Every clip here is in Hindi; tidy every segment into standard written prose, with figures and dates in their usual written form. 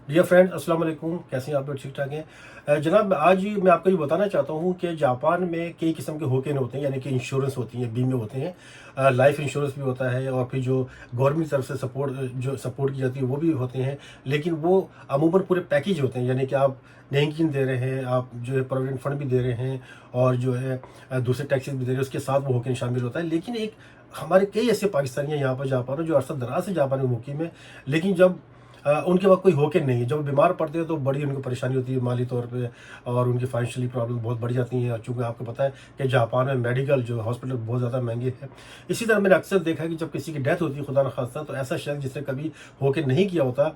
डियर फ्रेंड्स, अस्सलाम वालेकुम। कैसे हैं आप लोग? ठीक ठाक हैं? जनाब, आज मैं आपको ये बताना चाहता हूँ कि जापान में कई किस्म के होकेन होते हैं, यानी कि इंश्योरेंस होती हैं, बीमे होते हैं। लाइफ इंश्योरेंस भी होता है और फिर जो गवर्नमेंट की तरफ से सपोर्ट की जाती है वो भी होते हैं। लेकिन वो अमूमन पूरे पैकेज होते हैं, यानी कि आप नेकिन दे रहे हैं, आप जो है प्रोविडेंट फंड भी दे रहे हैं और जो है दूसरे टैक्सेस भी दे रहे हैं, उसके साथ वो होकेन शामिल होता है। लेकिन एक हमारे कई ऐसे पाकिस्तानी हैं यहाँ पर जापान में जो अरसा दराज से जापान में मुकीम है, लेकिन जब उनके पास कोई होके नहीं है, जब बीमार पड़ते हैं तो बड़ी उनको परेशानी होती है माली तौर पे, और उनकी फाइनेंशियली प्रॉब्लम बहुत बढ़ जाती हैं। चूँकि आपको पता है कि जापान में मेडिकल जो हॉस्पिटल बहुत ज़्यादा महंगे हैं। इसी तरह मैंने अक्सर देखा है कि जब किसी की डेथ होती है, खुदा न खास्ता, तो ऐसा शख्स जिसने कभी होके नहीं किया होता,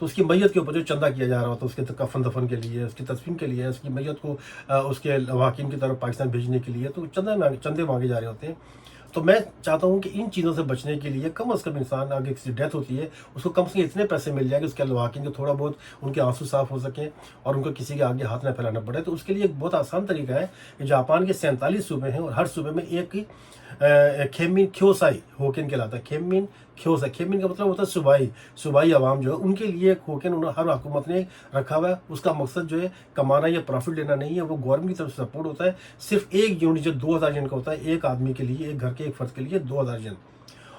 तो उसकी मैयत के ऊपर जो चंदा किया जा रहा होता है, उसके कफन दफन के लिए, उसकी तदफीन के लिए, उसकी मैयत को उसके लवाकिन की तरफ पाकिस्तान भेजने के लिए, तो चंदे मांगे जा रहे होते हैं। तो मैं चाहता हूँ कि इन चीज़ों से बचने के लिए कम से कम इंसान, आगे किसी डेथ होती है, उसको कम से कम इतने पैसे मिल जाए कि उसके लवाकिन को थोड़ा बहुत उनके आंसू साफ हो सकें और उनको किसी के आगे हाथ ना फैलाना पड़े। तो उसके लिए एक बहुत आसान तरीका है कि जापान के 47 सूबे हैं और हर सूबे में एक खेमिन ख्योसाई होकेन कहलाता है। खेमिन ख्योसाई, खेमिन का मतलब होता है सूबाई। सूबाई आवाम जो है उनके लिए एक होकेन हर हुकूमत ने रखा हुआ है। उसका मकसद जो है कमाना या प्रॉफिट लेना नहीं है, वो गवर्नमेंट की तरफ से सपोर्ट होता है। सिर्फ एक यूनिट जो 2000 जन का होता है, एक आदमी के लिए, एक घर के एक फर्द के लिए 2000 जन।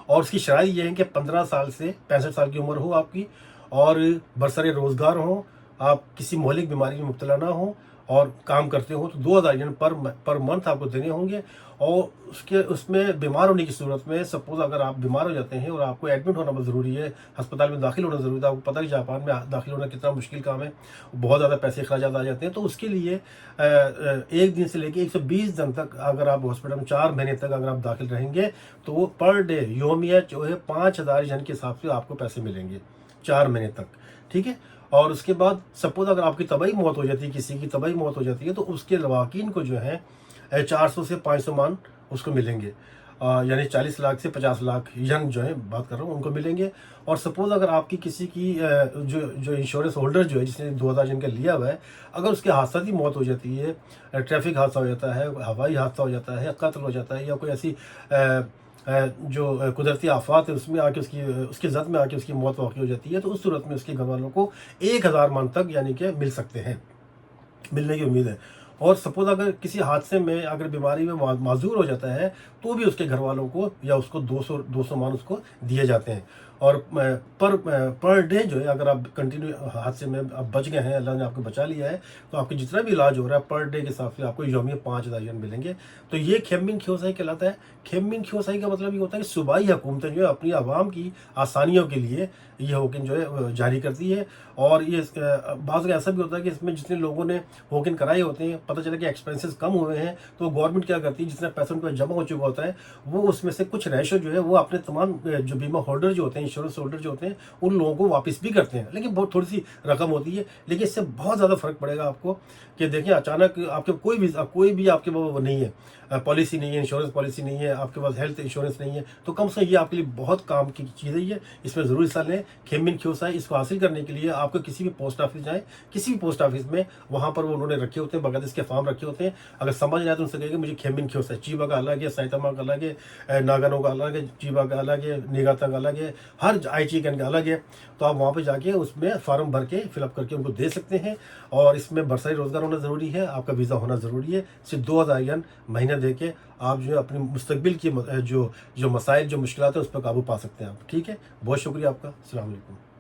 और उसकी शराइ ये है कि 15 साल से 65 साल की उम्र हो आपकी, और बरसरे रोजगार हो, आप किसी मौलिक बीमारी में मुब्तला ना हो और काम करते हो, तो 2000 यूनिट पर मंथ आपको देने होंगे। और उसके उसमें बीमार होने की सूरत में, सपोज अगर आप बीमार हो जाते हैं और आपको एडमिट होना बहुत ज़रूरी है, अस्पताल में दाखिल होना ज़रूरी है, आपको पता है कि जापान में दाखिल होना कितना मुश्किल काम है, बहुत ज़्यादा पैसे अखराजात आ जाते हैं। तो उसके लिए 1 दिन से लेकर 120 दिन तक अगर आप हॉस्पिटल में 4 महीने तक अगर आप दाखिल रहेंगे, तो वो पर डे योमिया जो है 5000 जन के हिसाब से आपको पैसे मिलेंगे 4 महीने तक। ठीक है। और उसके बाद सपोज अगर आपकी तबाही मौत हो जाती है, किसी की तबाही मौत हो जाती है, तो उसके लवाकिन को जो है 400 से 500 मान उसको मिलेंगे। यानी 40 लाख से 50 लाख यंग जो है बात कर रहा हूँ, उनको मिलेंगे। और सपोज अगर आपकी किसी की जो जो इंश्योरेंस होल्डर जो है, जिसने 2000 जन का लिया हुआ है, अगर उसके हादसाती मौत हो जाती है, ट्रैफिक हादसा हो जाता है, हवाई हादसा हो जाता है, कत्ल हो जाता है, या कोई ऐसी जो कुदरती आफात है उसमें आके उसकी जद में आके उसकी मौत वाक़ई हो जाती है, तो उस सूरत में उसके घर वालों को 1000 मान तक यानी कि मिल सकते हैं, मिलने की उम्मीद है। और सपोज अगर किसी हादसे में, अगर बीमारी में माजूर हो जाता है, तो भी उसके घर वालों को या उसको 200 मान उसको दिए जाते हैं। और पर डे जो है, अगर आप कंटिन्यू हादसे में आप बच गए हैं, अल्लाह ने आपको बचा लिया है, तो आपके जितना भी इलाज हो रहा है पर डे के हिसाब से आपको यौमिया 5000 yen मिलेंगे। तो ये खेमिन ख्योसाई कहलाता है। खेमिन ख्योसाई का मतलब ये होता है कि सूबाई हुकूमतें जो है अपनी आवाम की आसानियों के लिए ये होकिन जो है जारी करती है। और ये बाज़ ऐसा भी होता है कि इसमें जितने लोगों ने होकिन कराए होते हैं, पता चला कि एक्सपेंसेस कम हुए हैं, तो गवर्नमेंट क्या करती है, जितना पैसा उनके पास जमा हो चुका होता है, वो उसमें से कुछ रेशो जो है वो अपने तमाम जो बीमा होल्डर जो होते हैं, इंश्योरेंस होल्डर जो होते हैं, उन लोगों को वापस भी करते हैं। लेकिन बहुत थोड़ी सी रकम होती है, लेकिन इससे बहुत ज़्यादा फर्क पड़ेगा आपको कि देखिए अचानक आपके कोई भी आपके पास वो नहीं है, पॉलिसी नहीं है, इंश्योरेंस पॉलिसी नहीं है, आपके पास हेल्थ इंश्योरेंस नहीं है, तो कम से कम ये आपके लिए बहुत काम की चीज़ है। ये इसमें ज़रूर हिस्सा लें। खेमिन ख्योसाई, इसको हासिल करने के लिए आपको किसी भी पोस्ट ऑफिस जाएँ, किसी भी पोस्ट ऑफिस में, वहाँ पर वो उन्होंने रखे होते हैं, बाकायदा इसके फॉर्म रखे होते हैं। अगर समझ नहीं आए तो उनसे कहिए मुझे खेमिन ख्योसाई, चीबा का अलग है, साइतामा का अलग है, नागानो का अलग है, चीबा का अलग है, निगाता का अलग है, हर आईची का अलग है। तो आप वहाँ पे जाके उसमें फॉर्म भर के फिलअप करके उनको दे सकते हैं। और इसमें बरसरी रोजगार होना ज़रूरी है, आपका वीज़ा होना ज़रूरी है। सिर्फ 2000 yen महीना दे के आप जो है अपनी मुस्तकबिल की जो जो मसाइल, जो मुश्किलात है, उस पर काबू पा सकते हैं आप। ठीक है, बहुत शुक्रिया आपका। अस्सलाम वालेकुम।